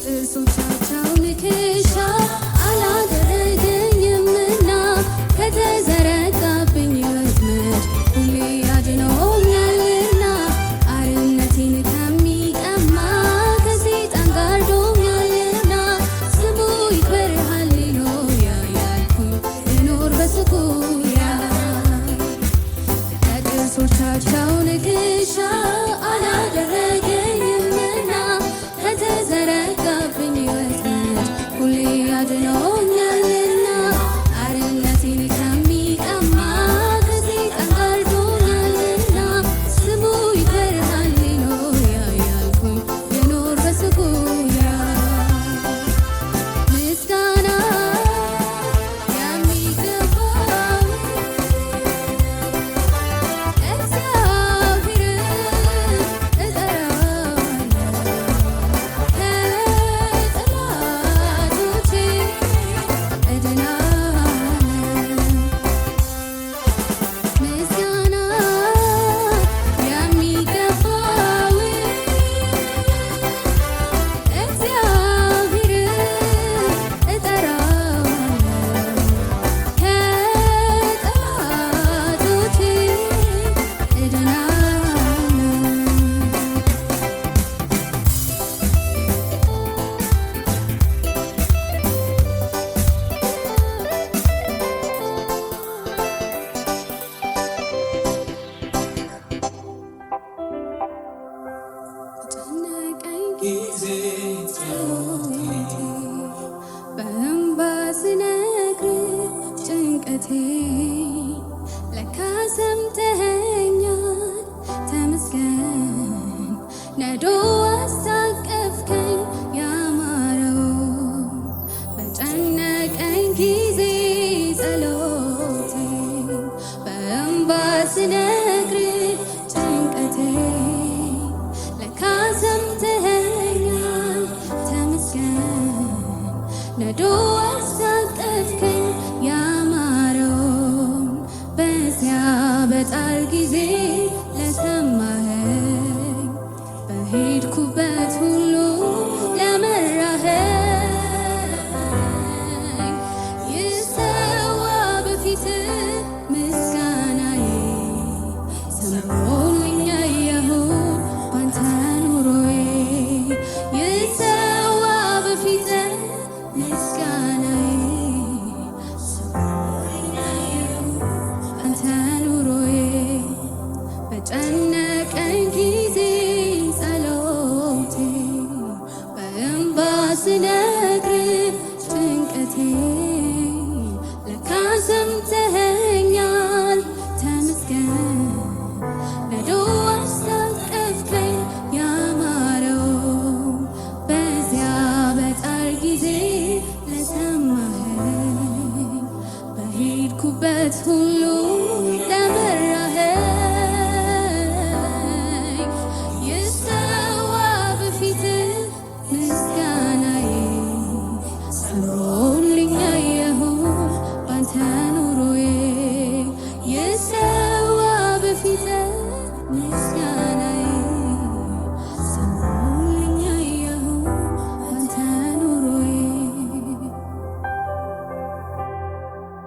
ጥርሶቻቸው ንክሻ አላደረገኝምና ከተዘረጋብኝ ወጥመድ ሁሌ አድኖኛልና አርነቴን ከሚቀማ ከሰይጣን ጋርዶኛልና ስሙ ይክበር ሃሌሉያ ያልኩኝ ልኖር በስጉያ ከጥርሶቻቸው ንክሻ አላደረገኝምና ከተዘረጋብኝ ወጥመድ ሁሌ አድኖኛልና አርነቴን ከሚቀማ ከሰይጣን ጋርዶኛልና ስሙ ይክበር ሃሌሉያ ያልኩኝ ልኖር በስጉያ ምስጋና የሚገባው በእንባ ስነግርህ ጭንቀቴ ለካ ሰምተኸኛል ተመስገን ነዶ አስታቀፍከኝ ያማረው በጨነቀኝ ጊዜ ጸሎቴ በእንባ ስነግርህ ጭንቀቴ ለካ ሰምተኸኛል ተመስገን ነዶ አስታቀፍከኝ ያማረውን በዚያ በጣር ጊዜ ለሰማኸኝ በሄድኩበት ሁሉ ለመራኸኝ ይሰዋ በፊትህ ምስጋናዬ ሰምሮልኝ ያየሁት ባንተ ኑሮዬ ይሰዋ በፊትህ ምስጋናዬ ሰምሮልኝ ያየሁት ባንተ ኑሮዬ በጨነቀኝ ጊዜ ጸሎቴ በእንባ ስነግርህ ጭንቀቴ ለካ ሰምተኸኛል ተመስገን ነዶ አስታቀፍከኝ ያማረውን በዚያ በጣር ጊዜ ለሰማኸኝ በሄድኩበት ሁሉ ለመራኸኝ ይሰዋ በፊትህ ምስጋናዬ ሰምሮ